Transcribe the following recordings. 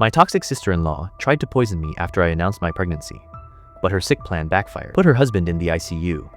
My toxic sister-in-law tried to poison me after I announced my pregnancy, but her sick plan backfired, put her husband in the ICU,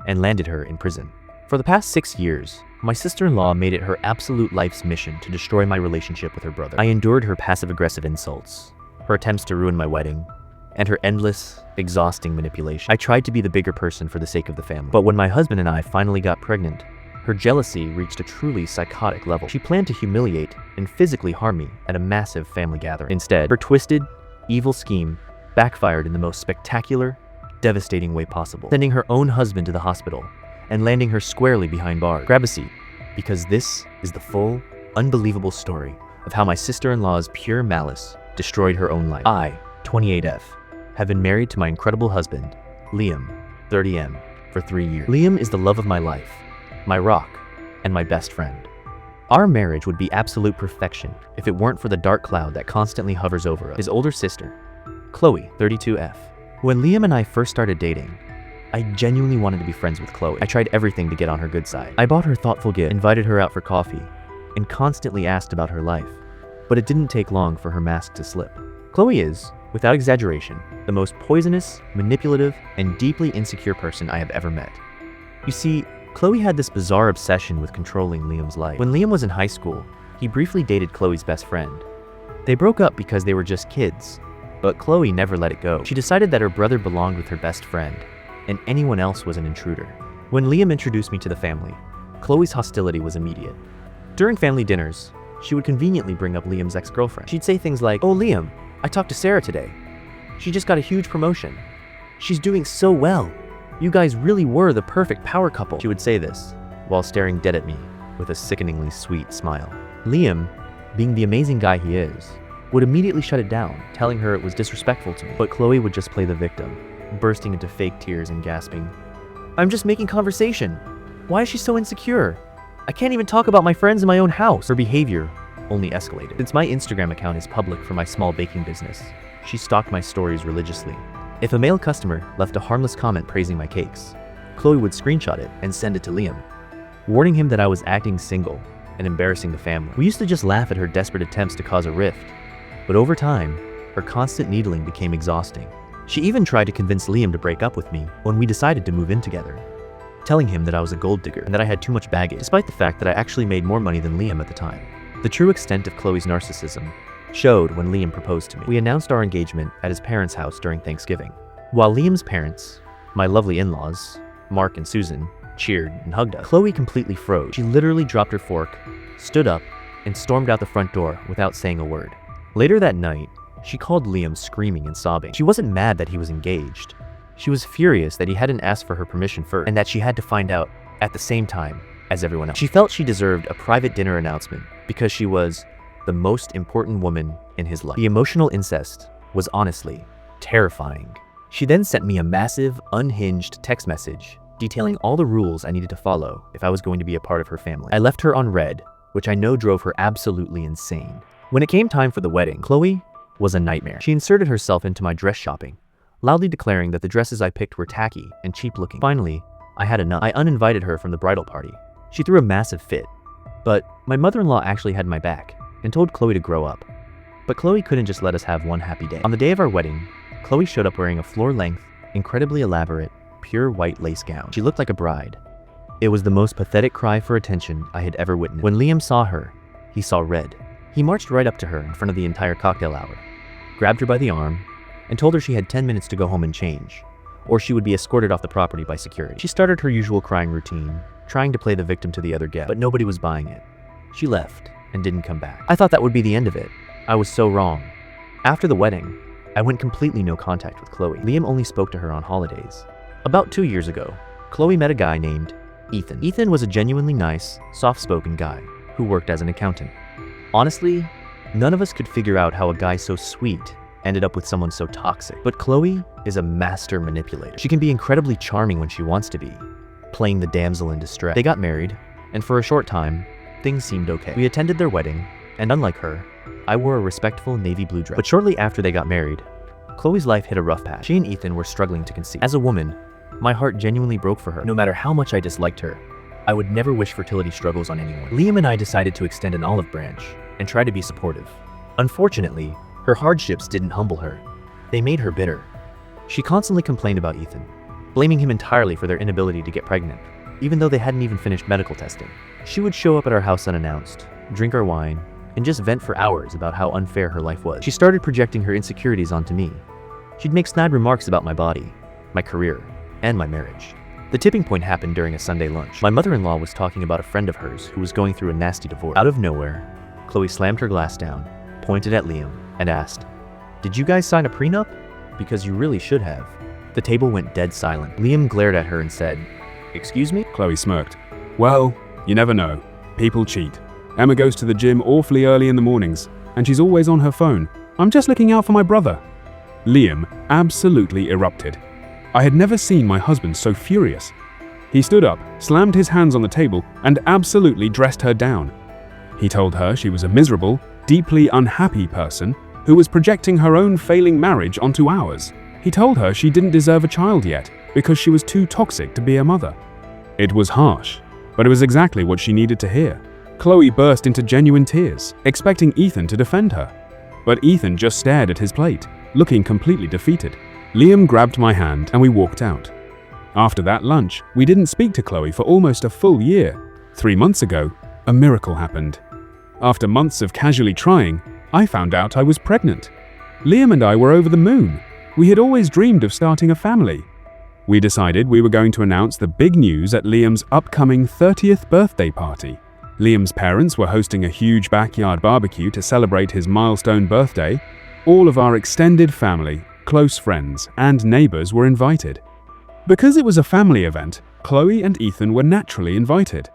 and landed her in prison. For the past 6 years, my sister-in-law made it her absolute life's mission to destroy my relationship with her brother. I endured her passive-aggressive insults, her attempts to ruin my wedding, and her endless, exhausting manipulation. I tried to be the bigger person for the sake of the family. But when my husband and I finally got pregnant, her jealousy reached a truly psychotic level. She planned to humiliate and physically harm me at a massive family gathering. Instead, her twisted, evil scheme backfired in the most spectacular, devastating way possible, sending her own husband to the hospital and landing her squarely behind bars. Grab a seat, because this is the full, unbelievable story of how my sister-in-law's pure malice destroyed her own life. I, 28F, have been married to my incredible husband, Liam, 30M, for 3 years. Liam is the love of my life, my rock, and my best friend. Our marriage would be absolute perfection if it weren't for the dark cloud that constantly hovers over us. His older sister, Chloe, 32F. When Liam and I first started dating, I genuinely wanted to be friends with Chloe. I tried everything to get on her good side. I bought her thoughtful gift, invited her out for coffee, and constantly asked about her life. But it didn't take long for her mask to slip. Chloe is, without exaggeration, the most poisonous, manipulative, and deeply insecure person I have ever met. You see, Chloe had this bizarre obsession with controlling Liam's life. When Liam was in high school, he briefly dated Chloe's best friend. They broke up because they were just kids, but Chloe never let it go. She decided that her brother belonged with her best friend, and anyone else was an intruder. When Liam introduced me to the family, Chloe's hostility was immediate. During family dinners, she would conveniently bring up Liam's ex-girlfriend. She'd say things like, "Oh Liam, I talked to Sarah today. She just got a huge promotion. She's doing so well. You guys really were the perfect power couple." She would say this while staring dead at me with a sickeningly sweet smile. Liam, being the amazing guy he is, would immediately shut it down, telling her it was disrespectful to me. But Chloe would just play the victim, bursting into fake tears and gasping, "I'm just making conversation. Why is she so insecure? I can't even talk about my friends in my own house." Her behavior only escalated. Since my Instagram account is public for my small baking business, she stalked my stories religiously. If a male customer left a harmless comment praising my cakes, Chloe would screenshot it and send it to Liam, warning him that I was acting single and embarrassing the family. We used to just laugh at her desperate attempts to cause a rift, but over time, her constant needling became exhausting. She even tried to convince Liam to break up with me when we decided to move in together, telling him that I was a gold digger and that I had too much baggage, despite the fact that I actually made more money than Liam at the time. The true extent of Chloe's narcissism showed when Liam proposed to me. We announced our engagement at his parents' house during Thanksgiving. While Liam's parents, my lovely in-laws, Mark and Susan, cheered and hugged us, Chloe completely froze. She literally dropped her fork, stood up, and stormed out the front door without saying a word. Later that night, she called Liam screaming and sobbing. She wasn't mad that he was engaged. She was furious that he hadn't asked for her permission first, and that she had to find out at the same time as everyone else. She felt she deserved a private dinner announcement because she was the most important woman in his life. The emotional incest was honestly terrifying. She then sent me a massive, unhinged text message detailing all the rules I needed to follow if I was going to be a part of her family. I left her on red, which I know drove her absolutely insane. When it came time for the wedding, Chloe was a nightmare. She inserted herself into my dress shopping, loudly declaring that the dresses I picked were tacky and cheap looking. Finally, I had enough. I uninvited her from the bridal party. She threw a massive fit, but my mother-in-law actually had my back and told Chloe to grow up. But Chloe couldn't just let us have one happy day. On the day of our wedding, Chloe showed up wearing a floor-length, incredibly elaborate, pure white lace gown. She looked like a bride. It was the most pathetic cry for attention I had ever witnessed. When Liam saw her, he saw red. He marched right up to her in front of the entire cocktail hour, grabbed her by the arm, and told her she had 10 minutes to go home and change, or she would be escorted off the property by security. She started her usual crying routine, trying to play the victim to the other guests, but nobody was buying it. She left and didn't come back. I thought that would be the end of it. I was so wrong. After the wedding, I went completely no contact with Chloe. Liam only spoke to her on holidays. About 2 years ago, Chloe met a guy named Ethan. Ethan was a genuinely nice, soft-spoken guy who worked as an accountant. Honestly, none of us could figure out how a guy so sweet ended up with someone so toxic. But Chloe is a master manipulator. She can be incredibly charming when she wants to be, playing the damsel in distress. They got married, and for a short time, things seemed okay. We attended their wedding, and unlike her, I wore a respectful navy blue dress. But shortly after they got married, Chloe's life hit a rough patch. She and Ethan were struggling to conceive. As a woman, my heart genuinely broke for her. No matter how much I disliked her, I would never wish fertility struggles on anyone. Liam and I decided to extend an olive branch and try to be supportive. Unfortunately, Her hardships didn't humble her. They made her bitter. She constantly complained about Ethan, blaming him entirely for their inability to get pregnant, even though they hadn't even finished medical testing. She would show up at our house unannounced, drink our wine, and just vent for hours about how unfair her life was. She started projecting her insecurities onto me. She'd make snide remarks about my body, my career, and my marriage. The tipping point happened during a Sunday lunch. My mother-in-law was talking about a friend of hers who was going through a nasty divorce. Out of nowhere, Chloe slammed her glass down, pointed at Liam, and asked, "Did you guys sign a prenup? Because you really should have." The table went dead silent. Liam glared at her and said, "Excuse me?" Chloe smirked. "Well, you never know. People cheat. Emma goes to the gym awfully early in the mornings, and she's always on her phone. I'm just looking out for my brother." Liam absolutely erupted. I had never seen my husband so furious. He stood up, slammed his hands on the table, and absolutely dressed her down. He told her she was a miserable, deeply unhappy person who was projecting her own failing marriage onto ours. He told her she didn't deserve a child yet because she was too toxic to be a mother. It was harsh, but it was exactly what she needed to hear. Chloe burst into genuine tears, expecting Ethan to defend her. But Ethan just stared at his plate, looking completely defeated. Liam grabbed my hand and we walked out. After that lunch, we didn't speak to Chloe for almost a full year. 3 months ago, a miracle happened. After months of casually trying, I found out I was pregnant. Liam and I were over the moon. We had always dreamed of starting a family. We decided we were going to announce the big news at Liam's upcoming 30th birthday party. Liam's parents were hosting a huge backyard barbecue to celebrate his milestone birthday. All of our extended family, close friends, and neighbors were invited. Because it was a family event, Chloe and Ethan were naturally invited.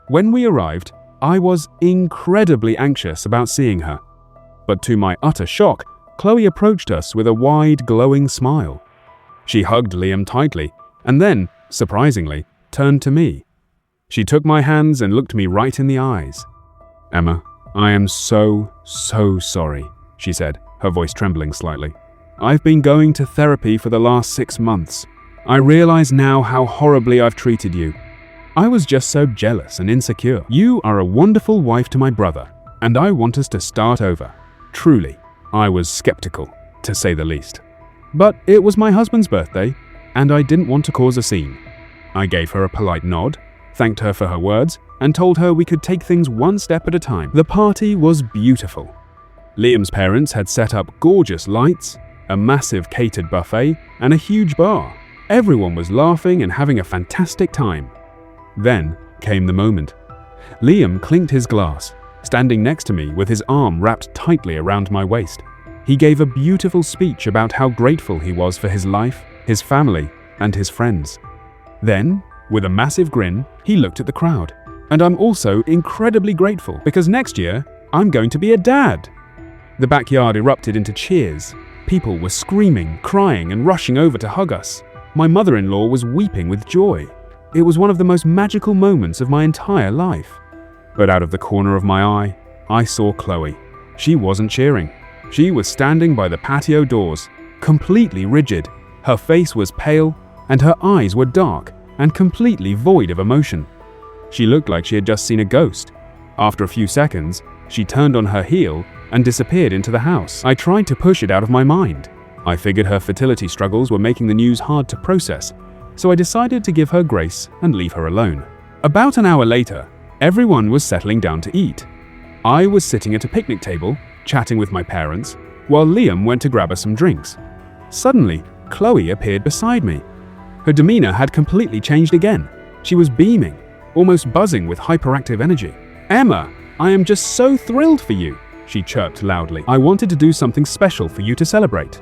When we arrived, I was incredibly anxious about seeing her. But to my utter shock, Chloe approached us with a wide, glowing smile. She hugged Liam tightly, and then, surprisingly, turned to me. She took my hands and looked me right in the eyes. "Emma, I am so sorry," she said, her voice trembling slightly. "I've been going to therapy for the last 6 months. I realize now how horribly I've treated you. I was just so jealous and insecure. You are a wonderful wife to my brother, and I want us to start over. Truly, I was skeptical, to say the least. But it was my husband's birthday, and I didn't want to cause a scene." I gave her a polite nod, thanked her for her words, and told her we could take things one step at a time. The party was beautiful. Liam's parents had set up gorgeous lights, a massive catered buffet, and a huge bar. Everyone was laughing and having a fantastic time. Then came the moment. Liam clinked his glass, standing next to me with his arm wrapped tightly around my waist. He gave a beautiful speech about how grateful he was for his life, his family, and his friends. Then, with a massive grin, he looked at the crowd. And I'm also incredibly grateful because next year, I'm going to be a dad. The backyard erupted into cheers. People were screaming, crying, and rushing over to hug us. My mother-in-law was weeping with joy. It was one of the most magical moments of my entire life. But out of the corner of my eye, I saw Chloe. She wasn't cheering. She was standing by the patio doors, completely rigid. Her face was pale, and her eyes were dark and completely void of emotion. She looked like she had just seen a ghost. After a few seconds, she turned on her heel and disappeared into the house. I tried to push it out of my mind. I figured her fertility struggles were making the news hard to process, so I decided to give her grace and leave her alone. About an hour later, everyone was settling down to eat. I was sitting at a picnic table, chatting with my parents, while Liam went to grab us some drinks. Suddenly, Chloe appeared beside me. Her demeanor had completely changed again. She was beaming, almost buzzing with hyperactive energy. "Emma, I am just so thrilled for you," she chirped loudly. "I wanted to do something special for you to celebrate.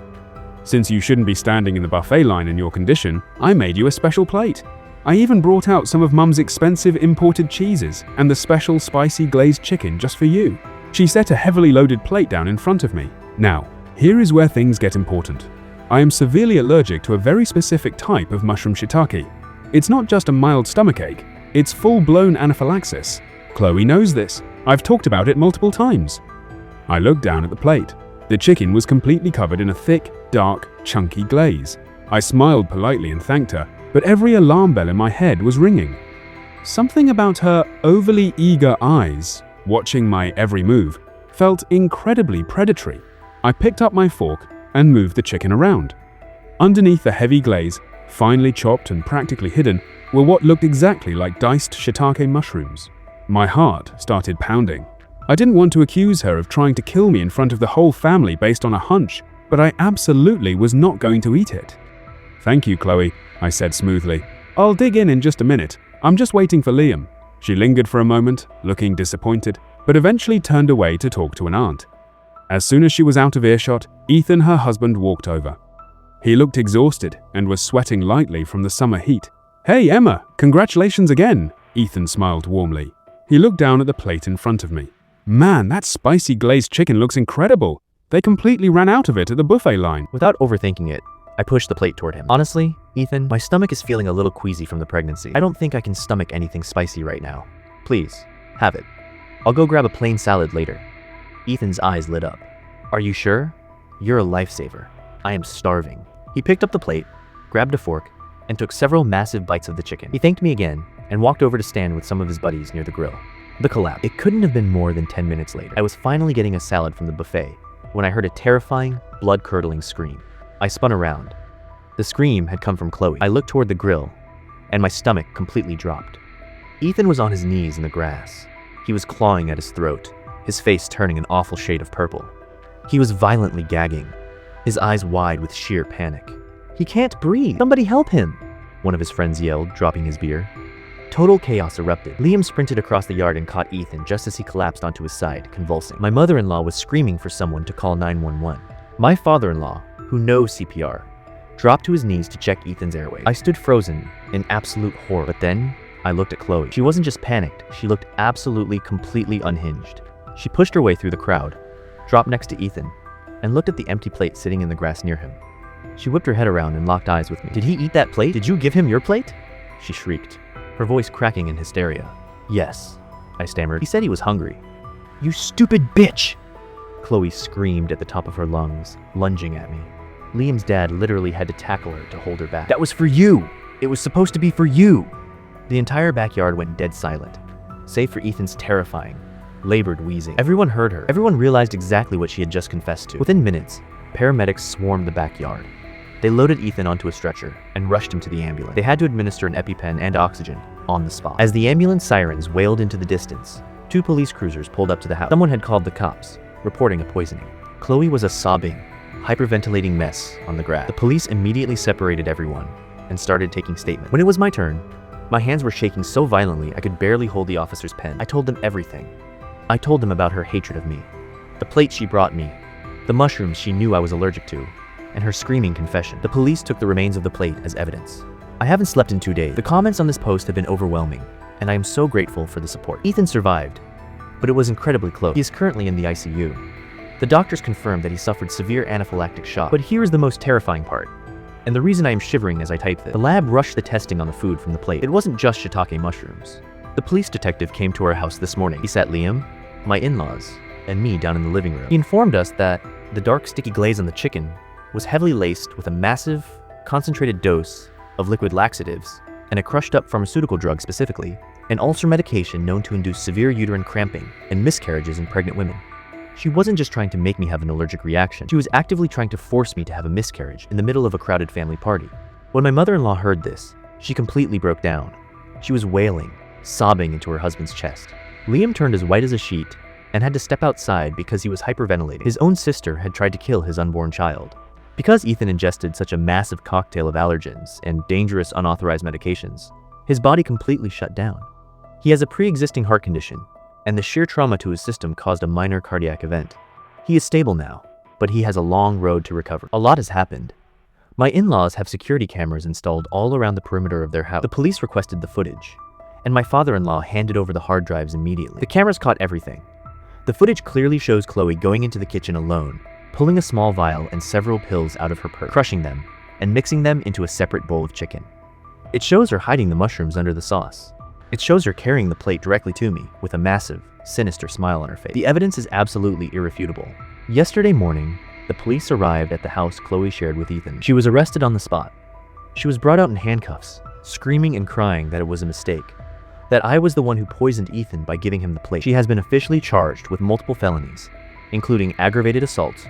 Since you shouldn't be standing in the buffet line in your condition, I made you a special plate. I even brought out some of Mum's expensive imported cheeses and the special spicy glazed chicken just for you." She set a heavily loaded plate down in front of me. Now, here is where things get important. I am severely allergic to a very specific type of mushroom shiitake. It's not just a mild stomachache, it's full-blown anaphylaxis. Chloe knows this. I've talked about it multiple times. I looked down at the plate. The chicken was completely covered in a thick, dark, chunky glaze. I smiled politely and thanked her, but every alarm bell in my head was ringing. Something about her overly eager eyes, watching my every move, felt incredibly predatory. I picked up my fork and moved the chicken around. Underneath the heavy glaze, finely chopped and practically hidden, were what looked exactly like diced shiitake mushrooms. My heart started pounding. I didn't want to accuse her of trying to kill me in front of the whole family based on a hunch, but I absolutely was not going to eat it. "Thank you, Chloe," I said smoothly. "I'll dig in just a minute. I'm just waiting for Liam." She lingered for a moment, looking disappointed, but eventually turned away to talk to an aunt. As soon as she was out of earshot, Ethan, her husband, walked over. He looked exhausted and was sweating lightly from the summer heat. "Hey, Emma, congratulations again," Ethan smiled warmly. He looked down at the plate in front of me. "Man, that spicy glazed chicken looks incredible. They completely ran out of it at the buffet line." Without overthinking it, I pushed the plate toward him. "Honestly, Ethan, my stomach is feeling a little queasy from the pregnancy. I don't think I can stomach anything spicy right now. Please, have it. I'll go grab a plain salad later." Ethan's eyes lit up. "Are you sure? You're a lifesaver. I am starving." He picked up the plate, grabbed a fork, and took several massive bites of the chicken. He thanked me again and walked over to stand with some of his buddies near the grill. The collapse. It couldn't have been more than 10 minutes later. I was finally getting a salad from the buffet when I heard a terrifying, blood-curdling scream. I spun around. The scream had come from Chloe. I looked toward the grill, and my stomach completely dropped. Ethan was on his knees in the grass. He was clawing at his throat, his face turning an awful shade of purple. He was violently gagging, his eyes wide with sheer panic. "He can't breathe! Somebody help him!" one of his friends yelled, dropping his beer. Total chaos erupted. Liam sprinted across the yard and caught Ethan just as he collapsed onto his side, convulsing. My mother-in-law was screaming for someone to call 911. My father-in-law, who knows CPR, dropped to his knees to check Ethan's airway. I stood frozen in absolute horror, but then I looked at Chloe. She wasn't just panicked, she looked absolutely, completely unhinged. She pushed her way through the crowd, dropped next to Ethan, and looked at the empty plate sitting in the grass near him. She whipped her head around and locked eyes with me. "Did he eat that plate? Did you give him your plate?" she shrieked, her voice cracking in hysteria. "Yes," I stammered. "He said he was hungry." "You stupid bitch!" Chloe screamed at the top of her lungs, lunging at me. Liam's dad literally had to tackle her to hold her back. "That was for you! It was supposed to be for you!" The entire backyard went dead silent, save for Ethan's terrifying, labored wheezing. Everyone heard her. Everyone realized exactly what she had just confessed to. Within minutes, paramedics swarmed the backyard. They loaded Ethan onto a stretcher and rushed him to the ambulance. They had to administer an EpiPen and oxygen on the spot. As the ambulance sirens wailed into the distance, 2 police cruisers pulled up to the house. Someone had called the cops, reporting a poisoning. Chloe was a sobbing, hyperventilating mess on the grass. The police immediately separated everyone and started taking statements. When it was my turn, my hands were shaking so violently I could barely hold the officer's pen. I told them everything. I told them about her hatred of me, the plate she brought me, the mushrooms she knew I was allergic to, and her screaming confession. The police took the remains of the plate as evidence. I haven't slept in 2 days. The comments on this post have been overwhelming, and I am so grateful for the support. Ethan survived, but it was incredibly close. He is currently in the ICU. The doctors confirmed that he suffered severe anaphylactic shock. But here is the most terrifying part, and the reason I am shivering as I type this. The lab rushed the testing on the food from the plate. It wasn't just shiitake mushrooms. The police detective came to our house this morning. He sat Liam, my in-laws, and me down in the living room. He informed us that the dark sticky glaze on the chicken was heavily laced with a massive, concentrated dose of liquid laxatives and a crushed up pharmaceutical drug, specifically an ulcer medication known to induce severe uterine cramping and miscarriages in pregnant women. She wasn't just trying to make me have an allergic reaction. She was actively trying to force me to have a miscarriage in the middle of a crowded family party. When my mother-in-law heard this, she completely broke down. She was wailing, sobbing into her husband's chest. Liam turned as white as a sheet and had to step outside because he was hyperventilating. His own sister had tried to kill his unborn child. Because Ethan ingested such a massive cocktail of allergens and dangerous unauthorized medications, his body completely shut down. He has a pre-existing heart condition, and the sheer trauma to his system caused a minor cardiac event. He is stable now, but he has a long road to recover. A lot has happened. My in-laws have security cameras installed all around the perimeter of their house. The police requested the footage, and my father-in-law handed over the hard drives immediately. The cameras caught everything. The footage clearly shows Chloe going into the kitchen alone, pulling a small vial and several pills out of her purse, crushing them, and mixing them into a separate bowl of chicken. It shows her hiding the mushrooms under the sauce. It shows her carrying the plate directly to me with a massive, sinister smile on her face. The evidence is absolutely irrefutable. Yesterday morning, the police arrived at the house Chloe shared with Ethan. She was arrested on the spot. She was brought out in handcuffs, screaming and crying that it was a mistake, that I was the one who poisoned Ethan by giving him the plate. She has been officially charged with multiple felonies, including aggravated assault,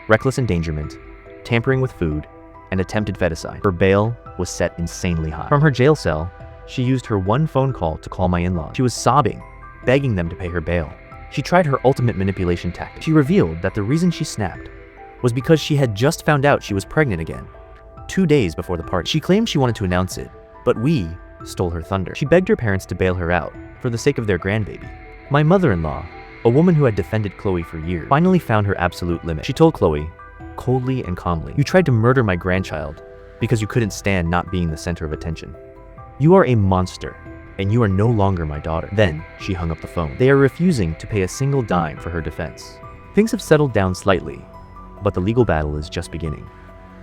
reckless endangerment, tampering with food, and attempted feticide. Her bail was set insanely high. From her jail cell, she used her one phone call to call my in-laws. She was sobbing, begging them to pay her bail. She tried her ultimate manipulation tactic. She revealed that the reason she snapped was because she had just found out she was pregnant again, 2 days before the party. She claimed she wanted to announce it, but we stole her thunder. She begged her parents to bail her out for the sake of their grandbaby. My mother-in-law, a woman who had defended Chloe for years, finally found her absolute limit. She told Chloe, coldly and calmly, "You tried to murder my grandchild because you couldn't stand not being the center of attention. You are a monster, and you are no longer my daughter." Then she hung up the phone. They are refusing to pay a single dime for her defense. Things have settled down slightly, but the legal battle is just beginning.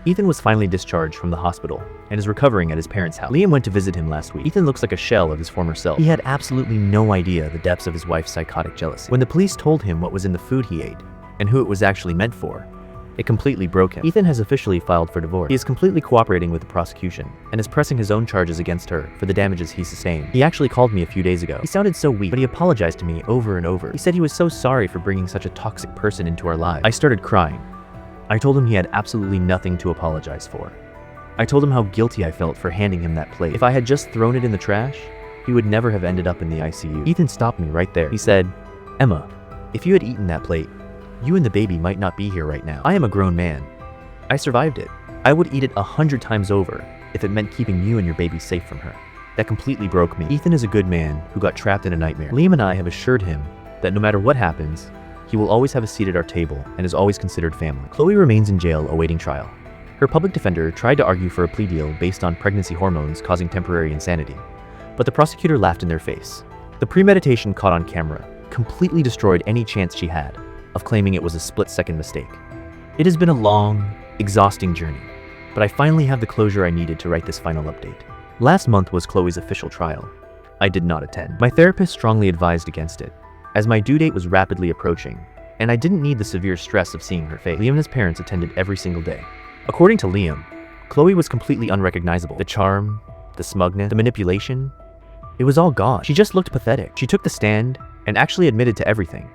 Ethan was finally discharged from the hospital and is recovering at his parents' house. Liam went to visit him last week. Ethan looks like a shell of his former self. He had absolutely no idea the depths of his wife's psychotic jealousy. When the police told him what was in the food he ate and who it was actually meant for, it completely broke him. Ethan has officially filed for divorce. He is completely cooperating with the prosecution and is pressing his own charges against her for the damages he sustained. He actually called me a few days ago. He sounded so weak, but he apologized to me over and over. He said he was so sorry for bringing such a toxic person into our lives. I started crying. I told him he had absolutely nothing to apologize for. I told him how guilty I felt for handing him that plate. If I had just thrown it in the trash, he would never have ended up in the ICU. Ethan stopped me right there. He said, "Emma, if you had eaten that plate, you and the baby might not be here right now. I am a grown man. I survived it. I would eat it 100 times over if it meant keeping you and your baby safe from her." That completely broke me. Ethan is a good man who got trapped in a nightmare. Liam and I have assured him that no matter what happens, he will always have a seat at our table and is always considered family. Chloe remains in jail awaiting trial. Her public defender tried to argue for a plea deal based on pregnancy hormones causing temporary insanity, but the prosecutor laughed in their face. The premeditation caught on camera completely destroyed any chance she had of claiming it was a split-second mistake. It has been a long, exhausting journey, but I finally have the closure I needed to write this final update. Last month was Chloe's official trial. I did not attend. My therapist strongly advised against it, as my due date was rapidly approaching, and I didn't need the severe stress of seeing her face. Liam and his parents attended every single day. According to Liam, Chloe was completely unrecognizable. The charm, the smugness, the manipulation, it was all gone. She just looked pathetic. She took the stand and actually admitted to everything.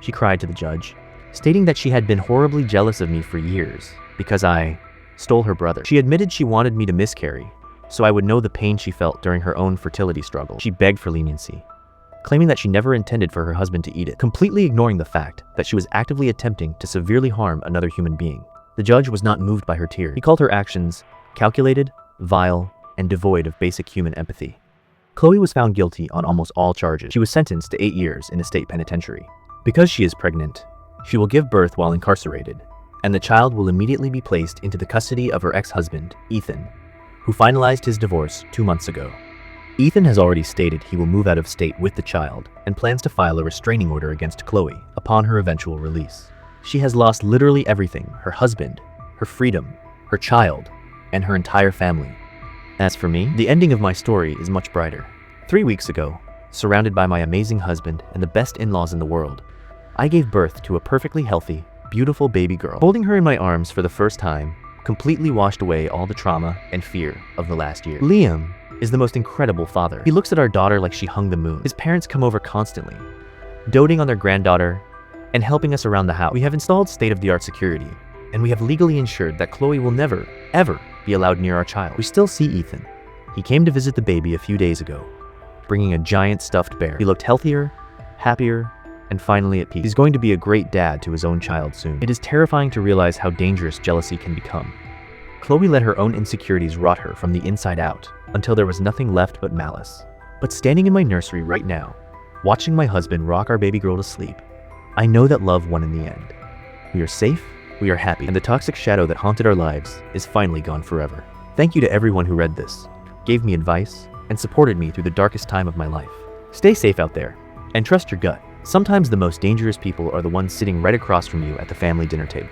She cried to the judge, stating that she had been horribly jealous of me for years because I stole her brother. She admitted she wanted me to miscarry, so I would know the pain she felt during her own fertility struggle. She begged for leniency, claiming that she never intended for her husband to eat it, completely ignoring the fact that she was actively attempting to severely harm another human being. The judge was not moved by her tears. He called her actions calculated, vile, and devoid of basic human empathy. Chloe was found guilty on almost all charges. She was sentenced to 8 years in a state penitentiary. Because she is pregnant, she will give birth while incarcerated, and the child will immediately be placed into the custody of her ex-husband, Ethan, who finalized his divorce 2 months ago. Ethan has already stated he will move out of state with the child and plans to file a restraining order against Chloe upon her eventual release. She has lost literally everything: her husband, her freedom, her child, and her entire family. As for me, the ending of my story is much brighter. 3 weeks ago, surrounded by my amazing husband and the best in-laws in the world, I gave birth to a perfectly healthy, beautiful baby girl. Holding her in my arms for the first time completely washed away all the trauma and fear of the last year. Liam is the most incredible father. He looks at our daughter like she hung the moon. His parents come over constantly, doting on their granddaughter and helping us around the house. We have installed state-of-the-art security, and we have legally ensured that Chloe will never, ever be allowed near our child. We still see Ethan. He came to visit the baby a few days ago, bringing a giant stuffed bear. He looked healthier, happier, and finally at peace. He's going to be a great dad to his own child soon. It is terrifying to realize how dangerous jealousy can become. Chloe let her own insecurities rot her from the inside out until there was nothing left but malice. But standing in my nursery right now, watching my husband rock our baby girl to sleep, I know that love won in the end. We are safe, we are happy, and the toxic shadow that haunted our lives is finally gone forever. Thank you to everyone who read this, gave me advice, and supported me through the darkest time of my life. Stay safe out there, and trust your gut. Sometimes the most dangerous people are the ones sitting right across from you at the family dinner table.